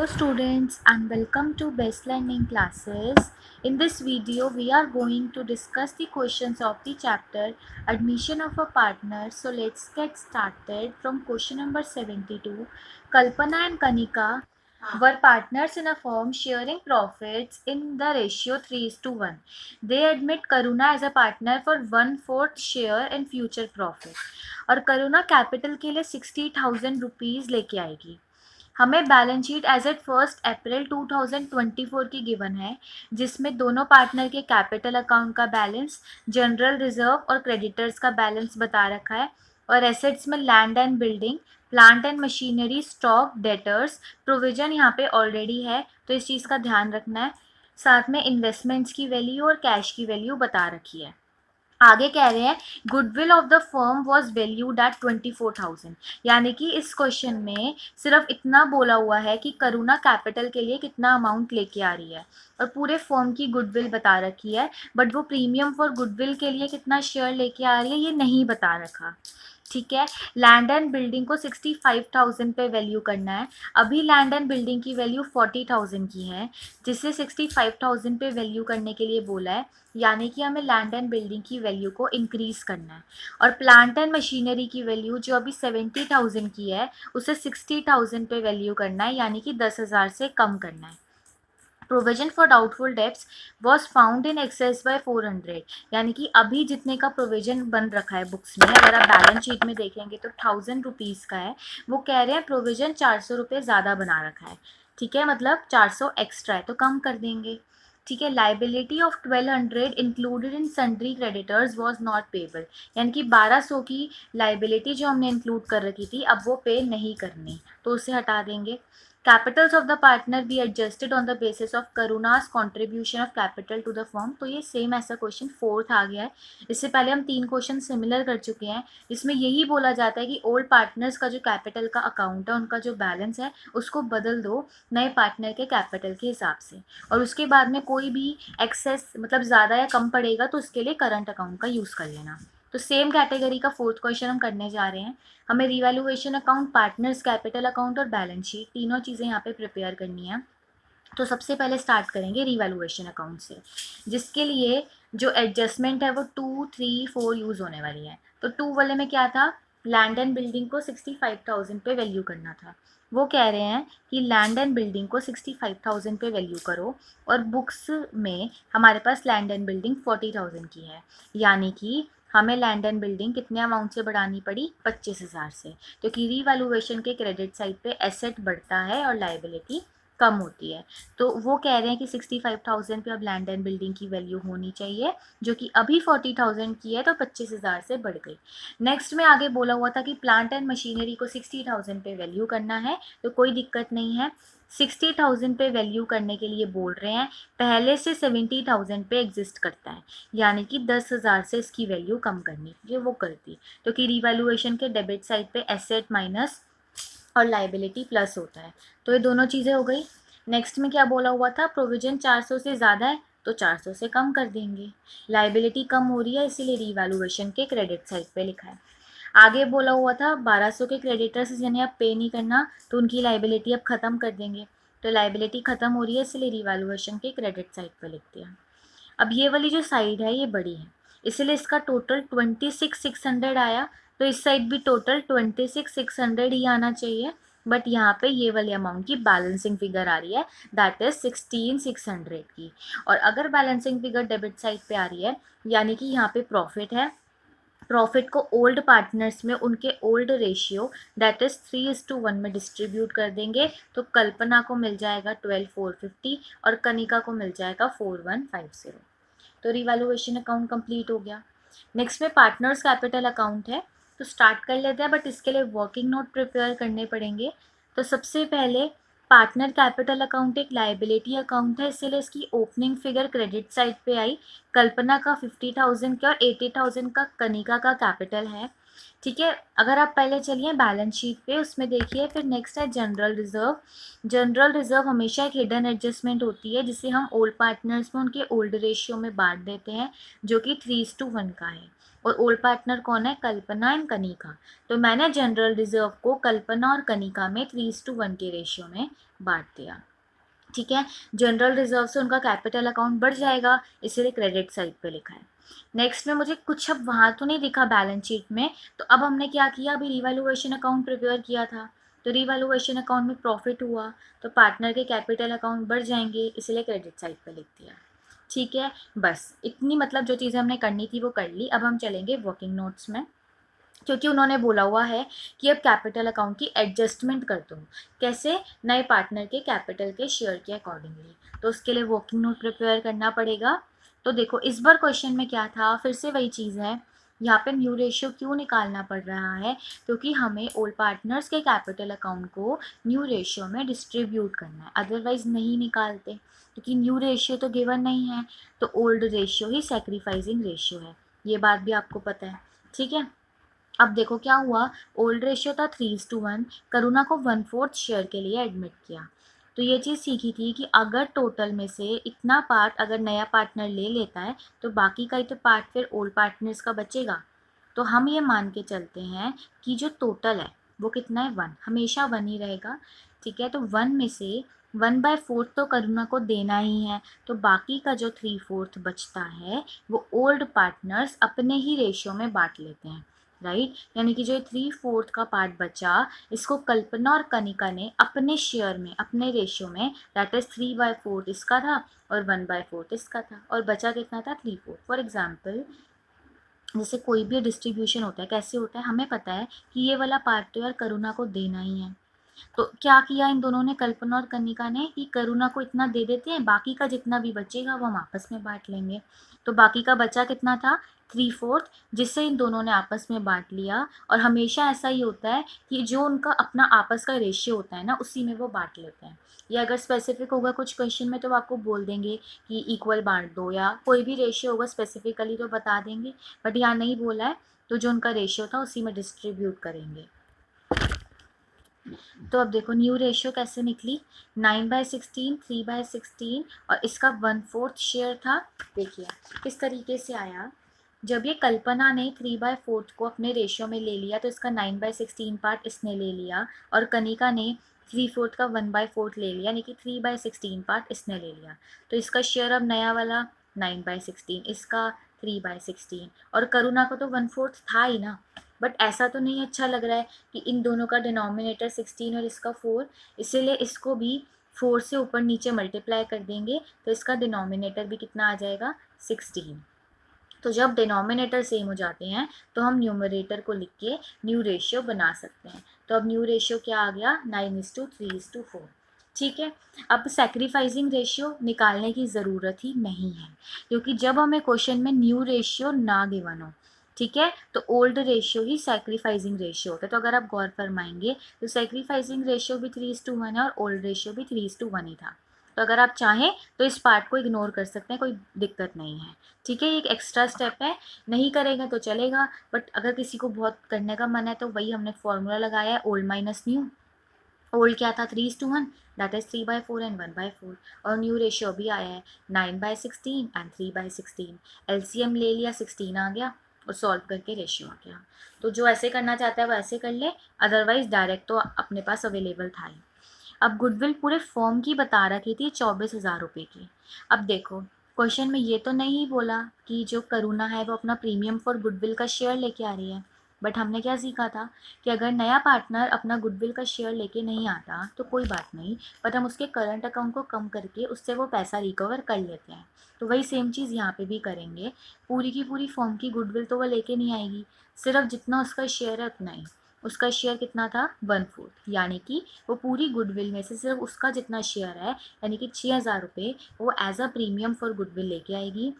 Hello students and welcome to Best Learning Classes. In this video we are going to discuss the questions of the chapter Admission of a Partner. So let's get started from question number 72. Kalpana and Kanika were partners in a firm sharing profits in the ratio 3:1. They admit Karuna as a partner for 1/4 share in future profit. और करुणा capital के लिए 60,000 rupees लेके आएगी. हमें balance sheet as eight 1 अप्रैल 2024 की given है, जिसमें दोनों पार्टनर के कैपिटल अकाउंट का बैलेंस, जनरल रिजर्व और क्रेडिटर्स का बैलेंस बता रखा है. और एसेट्स में land and building, plant and machinery, stock, debtors, provision यहाँ पे ऑलरेडी है, तो इस चीज़ का ध्यान रखना है. साथ में इन्वेस्टमेंट्स की वैल्यू और कैश की वैल्यू बता रखी है. आगे कह रहे हैं goodwill of the firm was valued at 24,000. यानी कि इस क्वेश्चन में सिर्फ इतना बोला हुआ है कि करुणा कैपिटल के लिए कितना अमाउंट लेके आ रही है और पूरे फर्म की गुडविल बता रखी है, बट वो प्रीमियम फॉर गुडविल के लिए कितना शेयर लेके आ रही है ये नहीं बता रखा. ठीक है. लैंड एंड बिल्डिंग को 65,000 पे वैल्यू करना है. अभी लैंड एंड बिल्डिंग की वैल्यू 40,000 की है, जिसे 65,000 पे वैल्यू करने के लिए बोला है. यानी कि हमें लैंड एंड बिल्डिंग की वैल्यू को इंक्रीज करना है. और प्लांट एंड मशीनरी की वैल्यू जो अभी 70,000 की है उसे 60,000 पे वैल्यू करना है, यानी कि 10,000 से कम करना है. Provision for doubtful debts was found in excess by 400. यानी कि अभी जितने का प्रोविजन बन रखा है बुक्स में, अगर आप बैलेंस शीट में देखेंगे तो 1000 रुपीज़ का है. वो कह रहे हैं प्रोविजन 400 रुपये ज़्यादा बना रखा है. ठीक है, मतलब 400 एक्स्ट्रा है तो कम कर देंगे. ठीक है. Liability of 1200 included in sundry creditors was not payable. यानी कि 1200 की लाइबिलिटी जो हमने इंक्लूड कर रखी थी अब वो पे नहीं करनी, तो उसे हटा देंगे. Capitals of the partner be adjusted on the basis of Karuna's contribution of capital to the firm. तो ये सेम ऐसा क्वेश्चन 4th आ गया है. इससे पहले हम 3 क्वेश्चन सिमिलर कर चुके हैं, जिसमें यही बोला जाता है कि ओल्ड पार्टनर्स का जो कैपिटल का अकाउंट है उनका जो बैलेंस है उसको बदल दो नए पार्टनर के कैपिटल के हिसाब से, और उसके बाद में कोई भी एक्सेस मतलब ज़्यादा या कम पड़ेगा तो उसके लिए करंट अकाउंट का यूज़ कर लेना. तो सेम कैटेगरी का 4th क्वेश्चन हम करने जा रहे हैं. हमें revaluation account, partners capital account और बैलेंस शीट तीनों चीज़ें यहाँ पे प्रिपेयर करनी है. तो सबसे पहले स्टार्ट करेंगे रिवैल्यूएशन अकाउंट से, जिसके लिए जो एडजस्टमेंट है वो 2, 3, 4 यूज़ होने वाली है. तो 2 वाले में क्या था, लैंड एंड बिल्डिंग को 65,000 पे वैल्यू करना था. वो कह रहे हैं कि लैंड एंड बिल्डिंग को 65,000 पे वैल्यू करो, और बुक्स में हमारे पास लैंड एंड बिल्डिंग 40,000 की है. यानी कि हमें लैंड एंड बिल्डिंग कितने अमाउंट से बढ़ानी पड़ी, 25,000 से. क्योंकि रीवैल्यूएशन के क्रेडिट साइड पे एसेट बढ़ता है और लाइबिलिटी कम होती है. तो वो कह रहे हैं कि 65,000 पे अब लैंड एंड बिल्डिंग की वैल्यू होनी चाहिए, जो कि अभी 40,000 की है, तो 25,000 से बढ़ गई. नेक्स्ट में आगे बोला हुआ था कि प्लांट एंड मशीनरी को 60,000 पे वैल्यू करना है, तो कोई दिक्कत नहीं है. 60,000 पे वैल्यू करने के लिए बोल रहे हैं, पहले से 70,000 पे एग्जिस्ट करता है, यानी कि 10,000 से इसकी वैल्यू कम करनी, ये वो करती. तो कि रिवैल्यूएशन के डेबिट साइड पे एसेट माइनस और लाइबिलिटी प्लस होता है. तो ये दोनों चीज़ें हो गई. नेक्स्ट में क्या बोला हुआ था, प्रोविजन 400 से ज़्यादा है तो 400 से कम कर देंगे. लाइबिलिटी कम हो रही है इसीलिए रिवैल्यूएशन के क्रेडिट साइड पे लिखा है. आगे बोला हुआ था 1200 के क्रेडिटर्स जिन्हें अब पे नहीं करना, तो उनकी लाइबिलिटी अब ख़त्म कर देंगे. तो लाइबिलिटी ख़त्म हो रही है इसलिए रिवैल्यूएशन के क्रेडिट साइड पे लिख दिया. अब ये वाली जो साइड है ये बड़ी है, इसलिए इसका टोटल 26,600 आया. तो इस साइड भी टोटल 26,600 ही आना चाहिए, बट यहाँ पे ये वाली अमाउंट की बैलेंसिंग फिगर आ रही है, दैट इज 16,600 की. और अगर बैलेंसिंग फिगर डेबिट साइड पे आ रही है, यानी कि यहाँ पे प्रॉफिट है, प्रॉफिट को ओल्ड पार्टनर्स में उनके ओल्ड रेशियो दैट इज़ 3:1 में डिस्ट्रीब्यूट कर देंगे. तो कल्पना को मिल जाएगा 12,450 और कनिका को मिल जाएगा 4,150. तो रिवैल्यूएशन अकाउंट कंप्लीट हो गया. नेक्स्ट में पार्टनर्स कैपिटल अकाउंट है, तो स्टार्ट कर लेते हैं, बट इसके लिए वर्किंग नोट प्रिपेयर करने पड़ेंगे. तो सबसे पहले पार्टनर कैपिटल अकाउंट एक लाइबिलिटी अकाउंट है, इसीलिए इसकी ओपनिंग फिगर क्रेडिट साइड पे आई. कल्पना का 50,000 का और 80,000 का कनिका का कैपिटल है. ठीक है. अगर आप पहले चलिए बैलेंस शीट पे, उसमें देखिए. फिर नेक्स्ट है जनरल रिजर्व. जनरल रिजर्व हमेशा एक हिडन एडजस्टमेंट होती है, जिसे हम ओल्ड पार्टनर्स में उनके ओल्ड रेशियो में बांट देते हैं, जो कि 3:1 का है. और ओल्ड पार्टनर कौन है, कल्पना एंड कनिका। तो मैंने जनरल रिजर्व को कल्पना और कनिका में 3:1 के रेशियो में बांट दिया। ठीक है, जनरल रिजर्व से उनका कैपिटल अकाउंट बढ़ जाएगा, इसीलिए क्रेडिट साइड पे लिखा है। नेक्स्ट में मुझे कुछ अब वहाँ तो नहीं दिखा बैलेंस शीट में, तो अब हमने क्या किया, अभी रिवैल्यूएशन अकाउंट प्रिपेयर किया था, तो रिवैल्यूएशन अकाउंट में प्रॉफिट हुआ तो पार्टनर के कैपिटल अकाउंट बढ़ जाएंगे, इसलिए क्रेडिट साइड पे लिख दिया। ठीक है, बस इतनी मतलब जो चीज़ें हमने करनी थी वो कर ली। अब हम चलेंगे वर्किंग नोट्स में, क्योंकि उन्होंने बोला हुआ है कि अब कैपिटल अकाउंट की एडजस्टमेंट कर दो। कैसे, नए पार्टनर के कैपिटल के शेयर के अकॉर्डिंगली, तो उसके लिए वर्किंग नोट प्रिपेयर करना पड़ेगा। तो देखो इस बार क्वेश्चन में क्या था, फिर से वही चीज़ है, यहाँ पे न्यू रेशियो क्यों निकालना पड़ रहा है, क्योंकि हमें ओल्ड पार्टनर्स के कैपिटल अकाउंट को न्यू रेशियो में डिस्ट्रीब्यूट करना है, अदरवाइज नहीं निकालते, क्योंकि न्यू रेशियो तो गिवन नहीं है, तो ओल्ड रेशियो ही सैक्रिफाइसिंग रेशियो है, ये बात भी आपको पता है। ठीक है, अब देखो क्या हुआ, ओल्ड रेशियो था 3:1, करुणा को 1/4 शेयर के लिए एडमिट किया। तो ये चीज़ सीखी थी कि अगर टोटल में से इतना पार्ट अगर नया पार्टनर ले लेता है तो बाकी का ही तो पार्ट फिर ओल्ड पार्टनर्स का बचेगा। तो हम ये मान के चलते हैं कि जो टोटल है वो कितना है, 1, हमेशा 1 ही रहेगा। ठीक है, तो 1 में से 1/4 तो करुणा को देना ही है, तो बाकी का जो 3/4 बचता है वो ओल्ड पार्टनर्स अपने ही रेशियो में बांट लेते हैं, राइट। यानी कि जो 3/4 का पार्ट बचा, इसको कल्पना और कनिका ने अपने शेयर में, अपने रेशियो में, दैट इज 3/4 इसका था और 1/4 इसका था, और बचा कितना था, 3/4। फॉर एग्जाम्पल जैसे कोई भी डिस्ट्रीब्यूशन होता है, कैसे होता है, हमें पता है कि ये वाला पार्ट तो यार करुणा को देना ही है, तो क्या किया इन दोनों ने, कल्पना और कनिका ने, कि करुणा को इतना दे देते हैं, बाकी का जितना भी बचेगा वो हम आपस में बांट लेंगे। तो बाकी का बचा कितना था, 3/4, जिससे इन दोनों ने आपस में बांट लिया। और हमेशा ऐसा ही होता है कि जो उनका अपना आपस का रेशियो होता है ना, उसी में वो बांट लेते हैं। या अगर स्पेसिफिक होगा कुछ क्वेश्चन में तो वो आपको बोल देंगे कि इक्वल बांट दो, या कोई भी रेशियो होगा स्पेसिफिकली तो बता देंगे, बट यहाँ नहीं बोला है, तो जो उनका रेशियो था उसी में डिस्ट्रीब्यूट करेंगे। तो अब देखो न्यू रेशियो कैसे निकली, 9/16, 3/16, और इसका 1/4 शेयर था। देखिए किस तरीके से आया, जब ये कल्पना ने 3/4 को अपने रेशियो में ले लिया तो इसका 9/16 पार्ट इसने ले लिया, और कनिका ने 3/4 का 1/4 ले लिया, यानी कि 3/16 पार्ट इसने ले लिया। तो इसका शेयर अब नया वाला 9/16, इसका 3/16, और करुणा को तो 1/4 था ही ना। बट ऐसा तो नहीं अच्छा लग रहा है कि इन दोनों का डिनोमिनेटर 16 और इसका 4, इसीलिए इसको भी 4 से ऊपर नीचे मल्टीप्लाई कर देंगे, तो इसका डिनोमिनेटर भी कितना आ जाएगा, 16। तो जब डिनोमिनेटर सेम हो जाते हैं तो हम न्यूमरेटर को लिख के न्यू रेशियो बना सकते हैं। तो अब न्यू रेशियो क्या आ गया, 9:3:4। ठीक है, अब सैक्रिफाइसिंग रेशियो निकालने की ज़रूरत ही नहीं है, क्योंकि जब हमें क्वेश्चन में न्यू रेशियो ना गिवन हो, ठीक है, तो ओल्ड रेशियो ही सैक्रिफाइसिंग रेशियो होता है। तो अगर आप गौर फरमाएंगे तो सैक्रिफाइसिंग रेशियो भी 3:1 है और ओल्ड रेशियो भी 3:1 ही था। तो अगर आप चाहें तो इस पार्ट को इग्नोर कर सकते हैं, कोई दिक्कत नहीं है। ठीक है, एक एक्स्ट्रा स्टेप है, नहीं करेगा तो चलेगा, बट अगर किसी को बहुत करने का मन है तो वही हमने फॉर्मूला लगाया है, ओल्ड माइनस न्यू। ओल्ड क्या था, 3:1, दैट इज 3/4 एंड 1/4, और न्यू रेशियो भी आया है 9/16 एंड 3/16। एलसीएम ले लिया, 16 आ गया, और सॉल्व करके रेशियो आ गया। तो जो ऐसे करना चाहता है वो ऐसे कर ले, अदरवाइज डायरेक्ट तो अपने पास अवेलेबल था ही। अब गुडविल पूरे फॉर्म की बता रखी थी 24,000 रुपये की। अब देखो क्वेश्चन में ये तो नहीं बोला कि जो करुणा है वो अपना प्रीमियम फॉर गुडविल का शेयर लेके आ रही है, बट हमने क्या सीखा था कि अगर नया पार्टनर अपना गुडविल का शेयर लेके नहीं आता तो कोई बात नहीं, बट हम उसके करंट अकाउंट को कम करके उससे वो पैसा रिकवर कर लेते हैं। तो वही सेम चीज़ यहाँ पे भी करेंगे, पूरी की पूरी फॉर्म की गुडविल तो वो लेके नहीं आएगी, सिर्फ जितना उसका शेयर है उतना ही। उसका शेयर कितना था, 1/4, यानी कि वो पूरी गुडविल में से सिर्फ उसका जितना शेयर है, यानी कि 6,000 रुपये वो as a premium for goodwill लेके आएगी।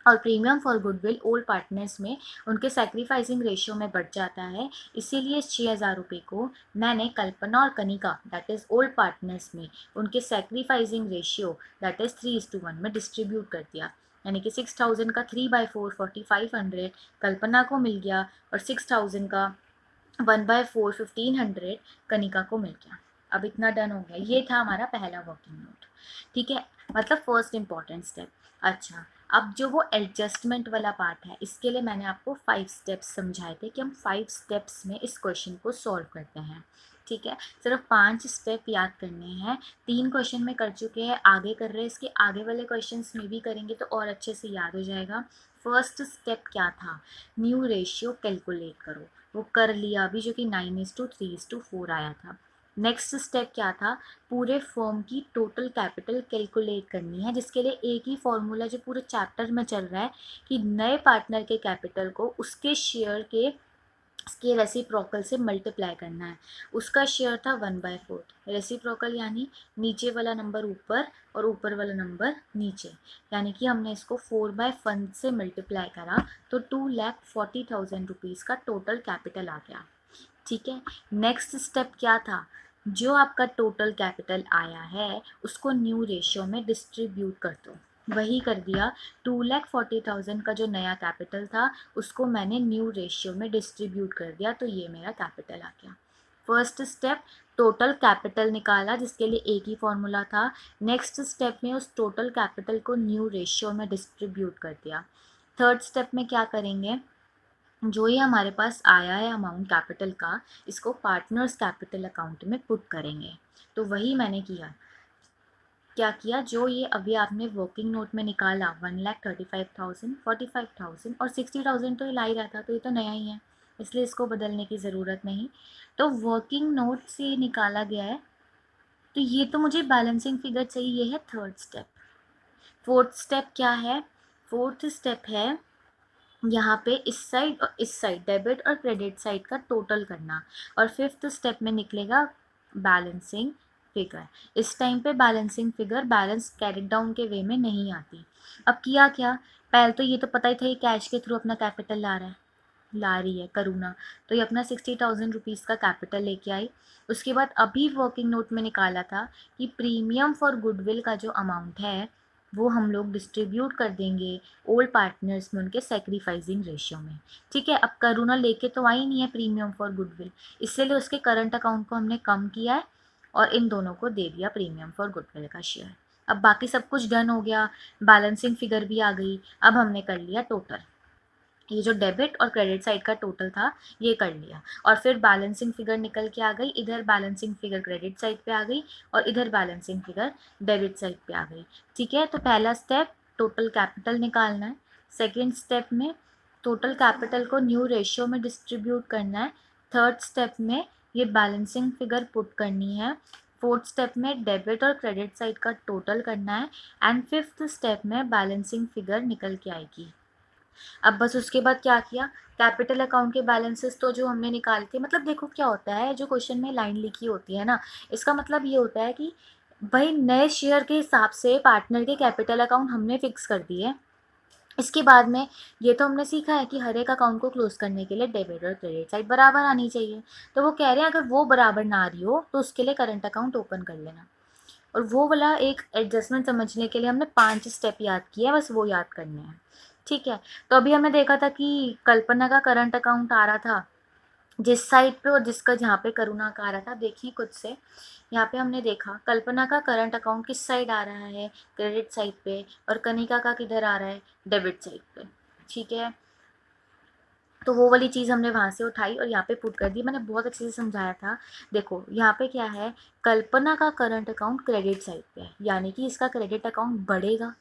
और premium for goodwill old partners में उनके सैक्रिफाइसिंग रेशियो में बढ़ जाता है, इसीलिए इस 6,000 रुपये को मैंने कल्पना और Kanika that is old partners में उनके सैक्रिफाइसिंग रेशियो दैट इज़ 3:1 में डिस्ट्रीब्यूट कर दिया। यानी कि 6,000 का 3/4 4,500 कल्पना को मिल गया, और 6,000 का 1/4 1,500 कनिका को मिल गया। अब इतना डन हो गया, ये था हमारा पहला वर्किंग नोट। ठीक है, मतलब फर्स्ट इंपॉर्टेंट स्टेप। अच्छा, अब जो वो एडजस्टमेंट वाला पार्ट है, इसके लिए मैंने आपको 5 स्टेप्स समझाए थे कि हम 5 स्टेप्स में इस क्वेश्चन को सॉल्व करते हैं। ठीक है, सिर्फ 5 स्टेप याद करने हैं। 3 क्वेश्चन में कर चुके हैं, आगे कर रहे हैं, इसके आगे वाले क्वेश्चंस में भी करेंगे तो और अच्छे से याद हो जाएगा। फर्स्ट स्टेप क्या था, न्यू रेशियो कैलकुलेट करो, वो कर लिया अभी, जो कि 9:3:4 आया था। नेक्स्ट स्टेप क्या था, पूरे फर्म की टोटल कैपिटल कैलकुलेट करनी है, जिसके लिए एक ही फॉर्मूला जो पूरे चैप्टर में चल रहा है कि नए पार्टनर के कैपिटल को उसके शेयर के रेसिप्रोकल से मल्टीप्लाई करना है। उसका शेयर था 1/4, रेसिप्रोकल यानी नीचे वाला नंबर ऊपर और ऊपर वाला नंबर नीचे, यानी कि हमने इसको 4/1 से मल्टीप्लाई करा तो 2,40,000 रुपीज़ का टोटल कैपिटल आ गया। ठीक है, नेक्स्ट स्टेप क्या था, जो आपका टोटल कैपिटल आया है उसको न्यू रेशियो में डिस्ट्रीब्यूट कर दो। वही कर दिया, 2,40,000 का जो नया कैपिटल था उसको मैंने न्यू रेशियो में डिस्ट्रीब्यूट कर दिया, तो ये मेरा कैपिटल आ गया। फर्स्ट स्टेप, टोटल कैपिटल निकाला, जिसके लिए एक ही फॉर्मूला था। नेक्स्ट स्टेप में उस टोटल कैपिटल को न्यू रेशियो में डिस्ट्रीब्यूट कर दिया। थर्ड स्टेप में क्या करेंगे, जो ये हमारे पास आया है अमाउंट कैपिटल का, इसको पार्टनर्स कैपिटल अकाउंट में पुट करेंगे। तो वही मैंने किया। क्या किया, जो ये अभी आपने वर्किंग नोट में निकाला 1,35,000, 45,000 और 60,000 तो ये ला ही रहा था, तो ये तो नया ही है, इसलिए इसको बदलने की ज़रूरत नहीं। तो वर्किंग नोट से निकाला गया है, तो ये तो मुझे बैलेंसिंग फिगर चाहिए, ये है थर्ड स्टेप। फोर्थ स्टेप क्या है, फोर्थ स्टेप है यहाँ पे इस साइड और इस साइड, डेबिट और क्रेडिट साइड का टोटल करना, और फिफ्थ स्टेप में निकलेगा बैलेंसिंग फिगर। इस टाइम पे balancing figure balance carried down के वे में नहीं आती। अब किया क्या, पहले तो ये तो पता ही था ये कैश के थ्रू अपना कैपिटल ला रही है करुणा, तो ये अपना 60,000 रुपीज़ का कैपिटल लेके आई। उसके बाद अभी वर्किंग नोट में निकाला था कि प्रीमियम फॉर गुडविल का जो अमाउंट है वो हम लोग डिस्ट्रीब्यूट कर देंगे ओल्ड पार्टनर्स में उनके सेक्रीफाइसिंग रेशियो में। ठीक है, अब करुणा लेके तो आई नहीं है प्रीमियम फॉर गुडविल, इसलिए उसके करंट अकाउंट को हमने कम किया है और इन दोनों को दे दिया प्रीमियम फॉर गुडविल का शेयर। अब बाकी सब कुछ डन हो गया, बैलेंसिंग फिगर भी आ गई। अब हमने कर लिया टोटल, ये जो डेबिट और क्रेडिट साइड का टोटल था ये कर लिया, और फिर बैलेंसिंग फिगर निकल के आ गई, इधर बैलेंसिंग फिगर क्रेडिट साइड पे आ गई और इधर बैलेंसिंग फिगर डेबिट साइड पे आ गई। ठीक है, तो पहला स्टेप टोटल कैपिटल निकालना है, सेकेंड स्टेप में टोटल कैपिटल को न्यू रेशियो में डिस्ट्रीब्यूट करना है, थर्ड स्टेप में ये बैलेंसिंग फिगर पुट करनी है, फोर्थ स्टेप में डेबिट और क्रेडिट साइड का टोटल करना है, एंड फिफ्थ स्टेप में बैलेंसिंग फिगर निकल के आएगी। अब बस उसके बाद क्या किया, कैपिटल अकाउंट के बैलेंसेस तो जो हमने निकाले थे, मतलब देखो क्या होता है, जो क्वेश्चन में लाइन लिखी होती है ना, इसका मतलब ये होता है कि भाई नए शेयर के हिसाब से पार्टनर के कैपिटल अकाउंट हमने फिक्स कर दिए। इसके बाद में ये तो हमने सीखा है कि हर एक अकाउंट को क्लोज करने के लिए डेबिट और क्रेडिट साइड बराबर आनी चाहिए। तो वो कह रहे हैं अगर वो बराबर ना आ रही हो तो उसके लिए करंट अकाउंट ओपन कर लेना, और वो वाला एक एडजस्टमेंट समझने के लिए हमने 5 स्टेप याद किए हैं, बस वो याद करने हैं। ठीक है, तो अभी हमने देखा था कि कल्पना का करंट अकाउंट आ रहा था जिस साइड पे और जिसका जहाँ पे करुणा का आ रहा था। देखिए खुद से, यहाँ पे हमने देखा कल्पना का करंट अकाउंट किस साइड आ रहा है, क्रेडिट साइड पे, और कनिका का किधर आ रहा है, डेबिट साइड पे। ठीक है, तो वो वाली चीज़ हमने वहाँ से उठाई और यहाँ पे पुट कर दी, मैंने बहुत अच्छे से समझाया था। देखो यहाँ पे क्या है, कल्पना का करंट अकाउंट क्रेडिट साइड पे है, यानी कि इसका क्रेडिट अकाउंट बढ़ेगा,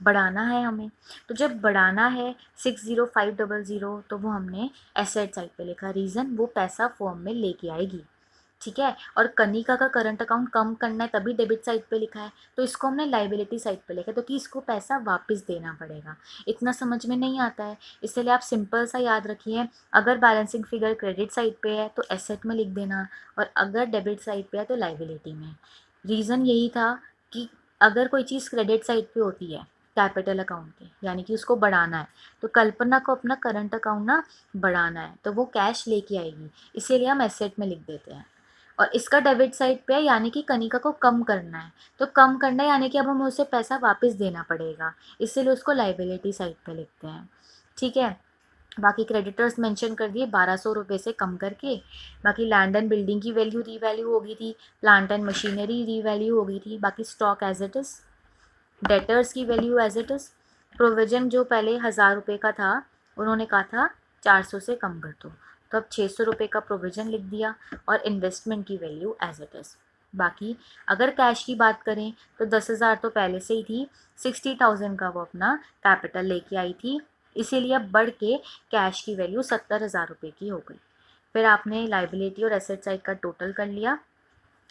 बढ़ाना है हमें। तो जब बढ़ाना है 60500, तो वो हमने एसेट साइड पे लिखा, रीज़न वो पैसा फॉर्म में लेके आएगी। ठीक है, और कनिका का करंट अकाउंट कम करना है तभी डेबिट साइड पे लिखा है, तो इसको हमने लाइबिलिटी साइड पे लिखा है, तो कि इसको पैसा वापस देना पड़ेगा। इतना समझ में नहीं आता है, इसलिए आप सिंपल सा याद रखिए, अगर बैलेंसिंग फिगर क्रेडिट साइड पे है तो एसेट में लिख देना, और अगर डेबिट साइड पे है तो लाइबिलिटी में। रीज़न यही था कि अगर कोई चीज़ क्रेडिट साइड पे होती है कैपिटल अकाउंट के, यानी कि उसको बढ़ाना है, तो कल्पना को अपना करंट अकाउंट ना बढ़ाना है, तो वो कैश लेके आएगी, इसीलिए हम एसेट में लिख देते हैं। और इसका डेबिट साइड पे है, यानी कि कनिका को कम करना है, तो कम करना है यानी कि अब हमें उसे पैसा वापस देना पड़ेगा, इसीलिए उसको लाइबिलिटी साइड पे लिखते हैं। ठीक है, बाकी क्रेडिटर्स मेंशन कर दिए 1200 रुपये से कम करके। बाकी लैंड एंड बिल्डिंग की वैल्यू रीवैल्यू हो गई थी, प्लांट एंड मशीनरी रीवैल्यू हो गई थी, बाकी stock as it is, debtors की value as it is, provision जो पहले 1000 रुपये का था उन्होंने कहा था 400 से कम कर दो, तो अब 600 रुपये का प्रोविजन लिख दिया और इन्वेस्टमेंट की वैल्यू एज इट इज़। बाकी अगर कैश की बात करें तो 10,000 तो पहले से ही थी, 60,000 का वो अपना कैपिटल लेके आई थी, इसीलिए अब बढ़ के कैश की वैल्यू 70,000 रुपये की हो गई। फिर आपने लाइबिलिटी और एसेट साइड का टोटल कर लिया।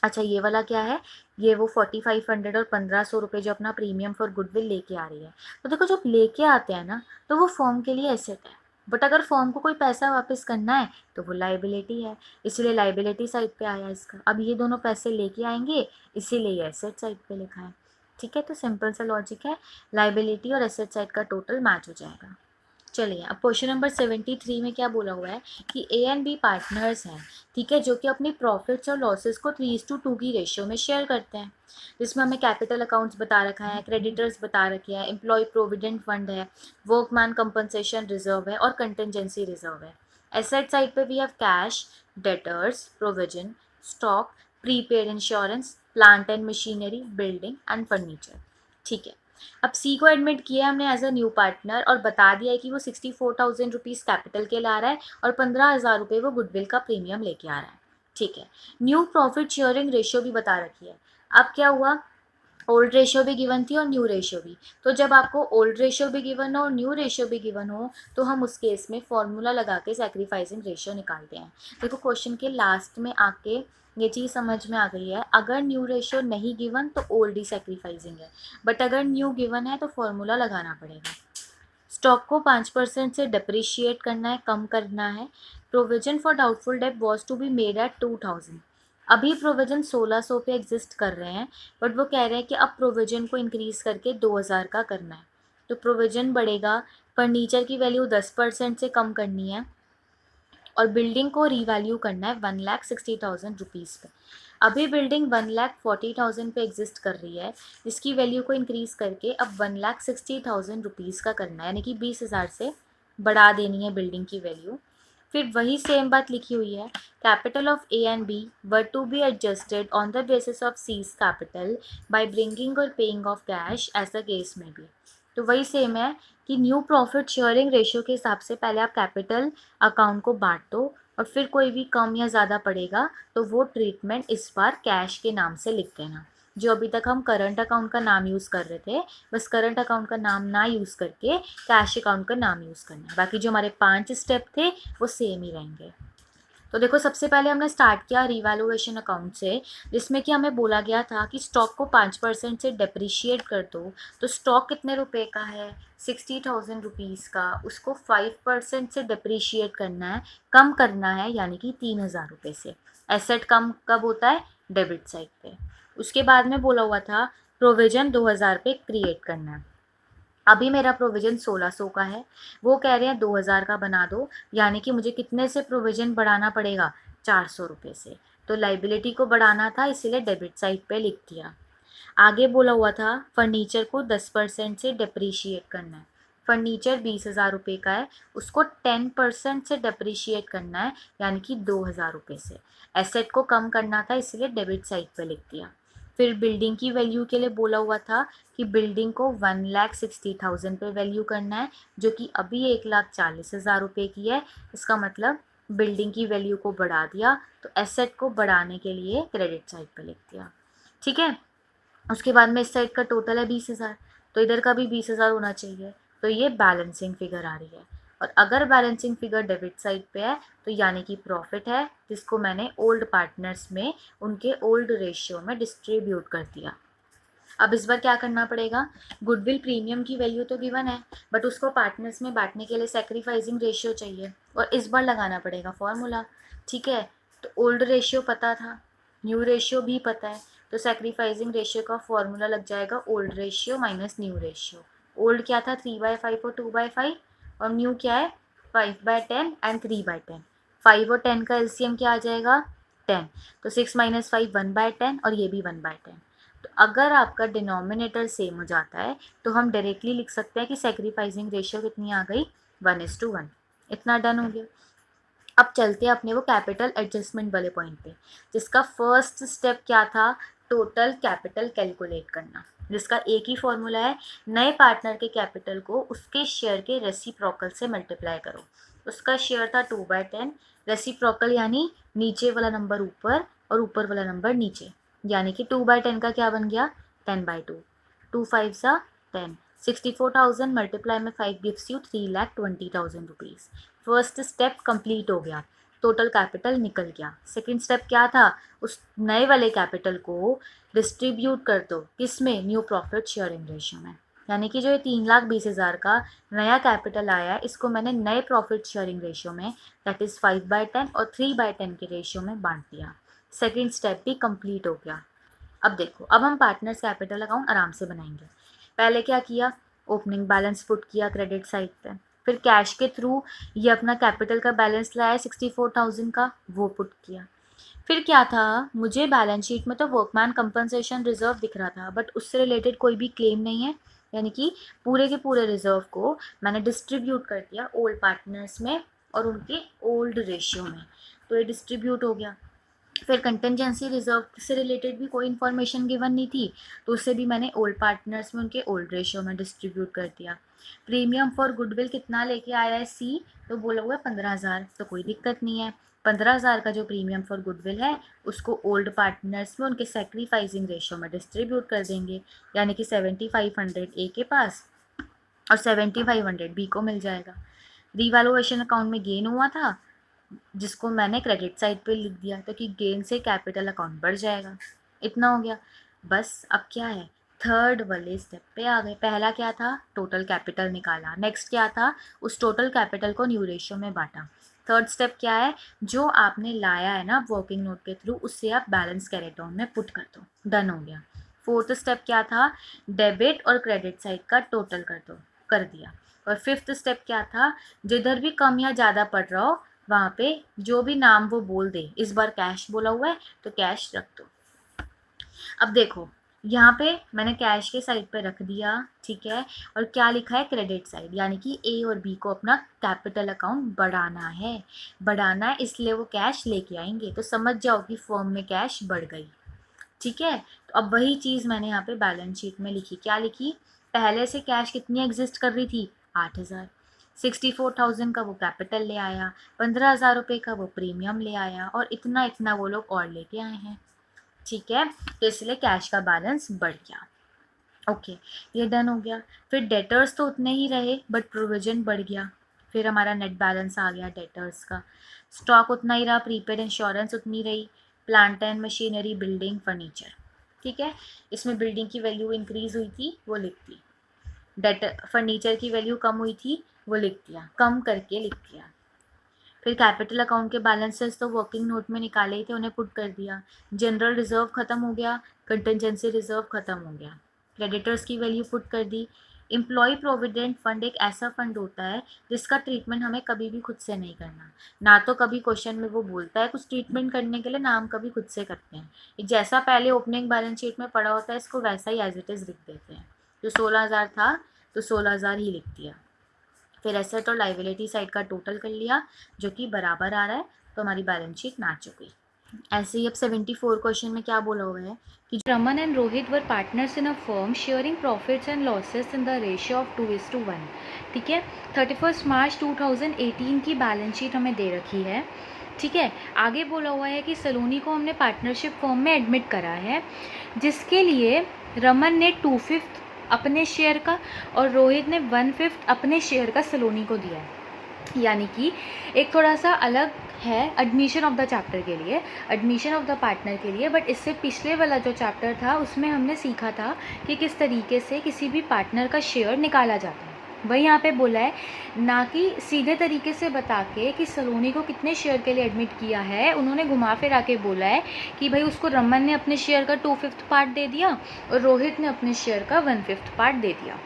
अच्छा ये वाला क्या है, ये वो 4500 और 1500 रुपये जो अपना प्रीमियम फॉर गुडविल लेके आ रही है। तो देखो जब लेके आते हैं ना तो वो फॉर्म के लिए एसेट है, बट अगर फॉर्म को कोई पैसा वापस करना है तो वो लाइबिलिटी है, इसीलिए लाइबिलिटी साइड पे आया इसका। अब ये दोनों पैसे लेके आएंगे इसीलिए ये एसेट साइड पे लिखा है। ठीक है, तो सिंपल सा लॉजिक है, लाइबिलिटी और एसेट साइड का टोटल मैच हो जाएगा। चलिए अब क्वेश्चन नंबर 73 में क्या बोला हुआ है कि ए एंड बी पार्टनर्स हैं, ठीक है, जो कि अपनी प्रॉफिट्स और लॉसेस को 3:2 की रेशियो में शेयर करते हैं, जिसमें हमें कैपिटल अकाउंट्स बता रखा है, क्रेडिटर्स बता रखे हैं, एम्प्लॉय प्रोविडेंट फंड है, वर्कमैन कंपनसेशन रिजर्व है और कंटिजेंसी रिजर्व है। एसेट साइड पे we have cash, debtors, provision, stock, prepaid insurance, plant and machinery, building and furniture. ठीक है, अब सी को एडमिट किया हमने एज अ न्यू पार्टनर और बता दिया है कि वो 64,000 रुपीज़ कैपिटल के ला रहा है और 15,000 रुपये वो गुडविल का प्रीमियम लेके आ रहा है। ठीक है, न्यू प्रॉफिट शेयरिंग रेशियो भी बता रखी है। अब क्या हुआ, ओल्ड रेशियो भी गिवन थी और न्यू रेशियो भी, तो जब आपको ओल्ड रेशियो भी गिवन हो और न्यू रेशियो भी गिवन हो तो हम उस केस में फॉर्मूला लगा के सैक्रिफाइसिंग रेशियो निकालते हैं। देखो क्वेश्चन के लास्ट में आके ये चीज़ समझ में आ गई है, अगर न्यू रेशियो नहीं गिवन तो ओल्ड ही सैक्रिफाइसिंग है, बट अगर न्यू गिवन है तो फॉर्मूला लगाना पड़ेगा। स्टॉक को 5% से डिप्रिशिएट करना है, कम करना है। Provision for doubtful debt was to be made at 2000। अभी प्रोविजन 1600 पे एग्जिस्ट कर रहे हैं, बट वो कह रहे हैं कि अब प्रोविजन को इंक्रीज करके 2000 का करना है, तो प्रोविजन बढ़ेगा। फर्नीचर की वैल्यू 10% से कम करनी है और बिल्डिंग को रीवैल्यू करना है 1,60,000 रुपीज़ पे। अभी बिल्डिंग 1,40,000 पे एग्जिस्ट कर रही है, इसकी वैल्यू को इंक्रीज़ करके अब 1,60,000 रुपीज़ का करना है, यानी कि 20,000 से बढ़ा देनी है बिल्डिंग की वैल्यू। फिर वही सेम बात लिखी हुई है, capital of A and B were to be adjusted on the basis of C's capital by bringing or paying off cash as the case में भी। तो वही सेम है कि न्यू प्रॉफिट शेयरिंग रेशियो के हिसाब से पहले आप कैपिटल अकाउंट को बांट दो और फिर कोई भी कम या ज़्यादा पड़ेगा तो वो ट्रीटमेंट इस बार कैश के नाम से लिख देना। जो अभी तक हम करंट अकाउंट का नाम यूज़ कर रहे थे, बस करंट अकाउंट का नाम ना यूज़ करके कैश अकाउंट का नाम यूज़ करना है। बाकी जो हमारे 5 स्टेप थे वो सेम ही रहेंगे। तो देखो सबसे पहले हमने स्टार्ट किया रिवैल्यूएशन अकाउंट से, जिसमें कि हमें बोला गया था कि स्टॉक को 5% से डिप्रिशिएट कर दो। तो स्टॉक कितने रुपए का है, 60,000 रुपीज़ का, उसको 5% से डिप्रिशिएट करना है, कम करना है, यानी कि 3,000 रुपये से। एसेट कम कब होता है, डेबिट साइड पे। उसके बाद में बोला हुआ था प्रोविजन 2,000 पे क्रिएट करना है। अभी मेरा प्रोविज़न 1600 का है, वो कह रहे हैं 2000 का बना दो, यानी कि मुझे कितने से प्रोविज़न बढ़ाना पड़ेगा, 400 रुपये से। तो लाइबिलिटी को बढ़ाना था इसीलिए डेबिट साइड पे लिख दिया। आगे बोला हुआ था फर्नीचर को 10% से डिप्रिशिएट करना है। फर्नीचर 20,000 रुपये का है, उसको 10% से डिप्रिशिएट करना है, यानी कि 2,000 रुपये से। एसेट को कम करना था इसलिए डेबिट साइड पे लिख दिया। फिर बिल्डिंग की वैल्यू के लिए बोला हुआ था कि बिल्डिंग को 1,60,000 पे वैल्यू करना है, जो कि अभी 1,40,000 रुपये की है। इसका मतलब बिल्डिंग की वैल्यू को बढ़ा दिया, तो एसेट को बढ़ाने के लिए क्रेडिट साइड पे लिख दिया। ठीक है, उसके बाद में इस साइड का टोटल है 20,000, तो इधर का भी 20,000 होना चाहिए, तो ये बैलेंसिंग फिगर आ रही है। और अगर बैलेंसिंग फिगर डेबिट साइड पे है तो यानी कि प्रॉफिट है, जिसको मैंने ओल्ड पार्टनर्स में उनके ओल्ड रेशियो में डिस्ट्रीब्यूट कर दिया। अब इस बार क्या करना पड़ेगा, गुडविल प्रीमियम की वैल्यू तो गिवन है, बट उसको पार्टनर्स में बांटने के लिए सैक्रिफाइसिंग रेशियो चाहिए और इस बार लगाना पड़ेगा फॉर्मूला। ठीक है, तो ओल्ड रेशियो पता था, न्यू रेशियो भी पता है, तो सैक्रिफाइसिंग रेशियो का फॉर्मूला लग जाएगा old ratio minus new ratio. Old क्या था, 3/5 और 2/5, और न्यू क्या है, 5/10 एंड 3/10। 5 और 10 का एलसीएम क्या आ जाएगा, 10, तो 6 - 5 1/10 और ये भी 1/10। तो अगर आपका डिनोमिनेटर सेम हो जाता है तो हम डायरेक्टली लिख सकते हैं कि सैक्रिफाइसिंग रेशियो कितनी आ गई, 1:1। इतना डन हो गया। अब चलते हैं अपने वो कैपिटल एडजस्टमेंट वाले पॉइंट पे, जिसका फर्स्ट स्टेप क्या था, टोटल कैपिटल कैलकुलेट करना। जिसका एक ही फॉर्मूला है, नए पार्टनर के कैपिटल को उसके शेयर के रेसिप्रोकल से मल्टीप्लाई करो। उसका शेयर था 2/10, रेसिप्रोकल यानी नीचे वाला नंबर ऊपर और ऊपर वाला नंबर नीचे, यानी कि 2/10 का क्या बन गया 10/2, 2 5 सा 10, 64,000 मल्टीप्लाई में 5 gives you 3,20,000 rupees. First step complete हो गया, टोटल कैपिटल निकल गया। सेकंड स्टेप क्या था, उस नए वाले कैपिटल को डिस्ट्रीब्यूट कर दो किस में, न्यू प्रॉफिट शेयरिंग रेशियो में। यानी कि जो ये 3,20,000 का नया कैपिटल आया है, इसको मैंने नए प्रॉफिट शेयरिंग रेशियो में, दैट इज़ 5/10 और 3/10 के रेशियो में बांट दिया। सेकेंड स्टेप भी कंप्लीट हो गया। अब देखो, अब हम पार्टनर्स कैपिटल अकाउंट आराम से बनाएंगे। पहले क्या किया, ओपनिंग बैलेंस पुट किया क्रेडिट साइड पे, फिर कैश के थ्रू ये अपना कैपिटल का बैलेंस लाया 64,000 का, वो पुट किया। फिर क्या था, मुझे बैलेंस शीट में तो वर्कमैन कंपनसेशन रिजर्व दिख रहा था, बट उससे रिलेटेड कोई भी क्लेम नहीं है, यानी कि पूरे के पूरे रिजर्व को मैंने डिस्ट्रीब्यूट कर दिया ओल्ड पार्टनर्स में और उनके ओल्ड रेशियो में, तो ये डिस्ट्रीब्यूट हो गया। फिर कंटेंजेंसी रिजर्व से रिलेटेड भी कोई इन्फॉर्मेशन गिवन नहीं थी, तो उससे भी मैंने ओल्ड पार्टनर्स में उनके ओल्ड रेशियो में डिस्ट्रीब्यूट कर दिया। प्रीमियम फॉर गुडविल कितना लेके आया है सी, तो बोला हुआ है 15,000, तो कोई दिक्कत नहीं है। 15,000 का जो प्रीमियम फॉर गुडविल है उसको ओल्ड पार्टनर्स में उनके सेक्रीफाइसिंग रेशियो में डिस्ट्रीब्यूट कर देंगे, यानी कि 7,500 ए के पास और 7,500 बी को मिल जाएगा। रिवैल्यूएशन अकाउंट में गेन हुआ था, जिसको मैंने क्रेडिट साइड पे लिख दिया, तो कि गेन से कैपिटल अकाउंट बढ़ जाएगा। इतना हो गया। बस अब क्या है, थर्ड वाले स्टेप पे आ गए। पहला क्या था, टोटल कैपिटल निकाला। नेक्स्ट क्या था, उस टोटल कैपिटल को न्यू रेशियो में बांटा। थर्ड स्टेप क्या है, जो आपने लाया है ना वर्किंग नोट के थ्रू, उससे आप बैलेंस कैरेट डाउन में पुट कर दो, डन हो गया। फोर्थ स्टेप क्या था, डेबिट और क्रेडिट साइड का टोटल कर दो, कर दिया। और फिफ्थ स्टेप क्या था, जिधर भी कम या ज़्यादा पड़ रहा हो वहाँ पे जो भी नाम वो बोल दे, इस बार कैश बोला हुआ है तो कैश रख दो। अब देखो, यहाँ पे मैंने कैश के साइड पे रख दिया, ठीक है, और क्या लिखा है क्रेडिट साइड, यानी कि ए और बी को अपना कैपिटल अकाउंट बढ़ाना है, इसलिए वो कैश लेके आएंगे, तो समझ जाओ कि फर्म में कैश बढ़ गई, ठीक है। तो अब वही चीज़ मैंने यहाँ पे बैलेंस शीट में लिखी। क्या लिखी, पहले से कैश कितनी एग्जिस्ट कर रही थी, 8,000, 64,000 का वो कैपिटल ले आया, 15,000 रुपये का वो प्रीमियम ले आया, और इतना इतना वो लोग और लेके आए हैं, ठीक है। तो इसलिए कैश का बैलेंस बढ़ गया। ओके, ये डन हो गया। फिर डेटर्स तो उतने ही रहे, बट प्रोविजन बढ़ गया। फिर हमारा नेट बैलेंस आ गया डेटर्स का। स्टॉक उतना ही रहा, प्रीपेड इंश्योरेंस उतनी रही, plant and machinery, building, furniture, ठीक है। इसमें बिल्डिंग की वैल्यू इंक्रीज हुई थी, वो लिख दी। डेटर फर्नीचर की वैल्यू कम हुई थी, वो लिख दिया, कम करके लिख दिया। फिर कैपिटल अकाउंट के बैलेंसेस तो वर्किंग नोट में निकाले ही थे, उन्हें पुट कर दिया। जनरल रिजर्व ख़त्म हो गया, कंटेंजेंसी रिजर्व ख़त्म हो गया, क्रेडिटर्स की वैल्यू पुट कर दी। एम्प्लॉय प्रोविडेंट फंड एक ऐसा फंड होता है जिसका ट्रीटमेंट हमें कभी भी खुद से नहीं करना, ना तो कभी क्वेश्चन में वो बोलता है कुछ ट्रीटमेंट करने के लिए, ना हम कभी खुद से करते हैं। जैसा पहले ओपनिंग बैलेंस शीट में पड़ा होता है, इसको वैसा ही एज इट इज़ लिख देते हैं। जो 16,000 था तो 16,000 ही लिख दिया। फिर एसेट और लाइबिलिटी साइड का टोटल कर लिया, जो कि बराबर आ रहा है, तो हमारी बैलेंस शीट मैच हो गई। ऐसे ही अब 74 क्वेश्चन में क्या बोला हुआ है कि Raman and Rohit were partners in a firm sharing profits and losses in the ratio of 2:1, ठीक है। 31 मार्च 2018 की बैलेंस शीट हमें दे रखी है, ठीक है। आगे बोला हुआ है कि सलोनी को हमने पार्टनरशिप फर्म में एडमिट करा है, जिसके लिए रमन ने 2/5 अपने शेयर का और रोहित ने 1/5 अपने शेयर का सलोनी को दिया है। यानी कि एक थोड़ा सा अलग है एडमिशन ऑफ द चैप्टर के लिए, एडमिशन ऑफ द पार्टनर के लिए, बट इससे पिछले वाला जो चैप्टर था उसमें हमने सीखा था कि किस तरीके से किसी भी पार्टनर का शेयर निकाला जाता है। वही यहाँ पे बोला है, ना कि सीधे तरीके से बता के कि सलोनी को कितने शेयर के लिए एडमिट किया है, उन्होंने घुमा फिरा के बोला है कि भाई उसको रमन ने अपने शेयर का 2/5 पार्ट दे दिया और रोहित ने अपने शेयर का 1/5 पार्ट दे दिया।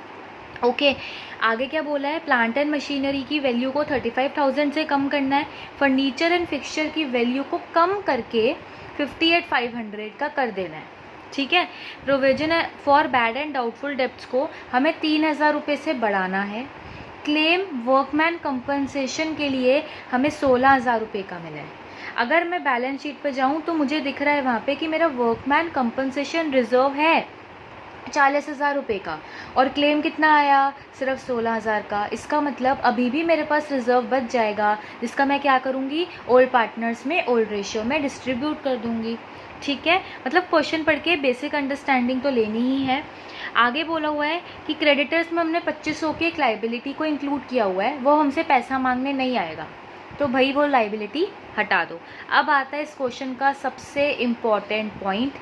ओके, आगे क्या बोला है, प्लांट एंड मशीनरी की वैल्यू को 35,000 से कम करना है, फर्नीचर एंड फिक्सचर की वैल्यू को कम करके 58,500 का कर देना है, ठीक है। Provision for bad and doubtful debts को हमें 3,000 रुपये से बढ़ाना है। क्लेम वर्कमैन कंपनसेशन के लिए हमें 16,000 रुपये का मिला है। अगर मैं बैलेंस शीट पर जाऊँ तो मुझे दिख रहा है वहाँ पे कि मेरा वर्कमैन कंपनसेशन रिजर्व है 40,000 रुपये का, और क्लेम कितना आया, सिर्फ 16,000 का। इसका मतलब अभी भी मेरे पास रिजर्व बच जाएगा, जिसका मैं क्या करूँगी, ओल्ड पार्टनर्स में ओल्ड रेशियो में डिस्ट्रीब्यूट कर दूँगी। ठीक है, मतलब क्वेश्चन पढ़ के बेसिक अंडरस्टैंडिंग तो लेनी ही है। आगे बोला हुआ है कि क्रेडिटर्स में हमने 2500 की एक लाइबिलिटी को इंक्लूड किया हुआ है, वो हमसे पैसा मांगने नहीं आएगा, तो भाई वो लाइबिलिटी हटा दो। अब आता है इस क्वेश्चन का सबसे इम्पॉर्टेंट पॉइंट,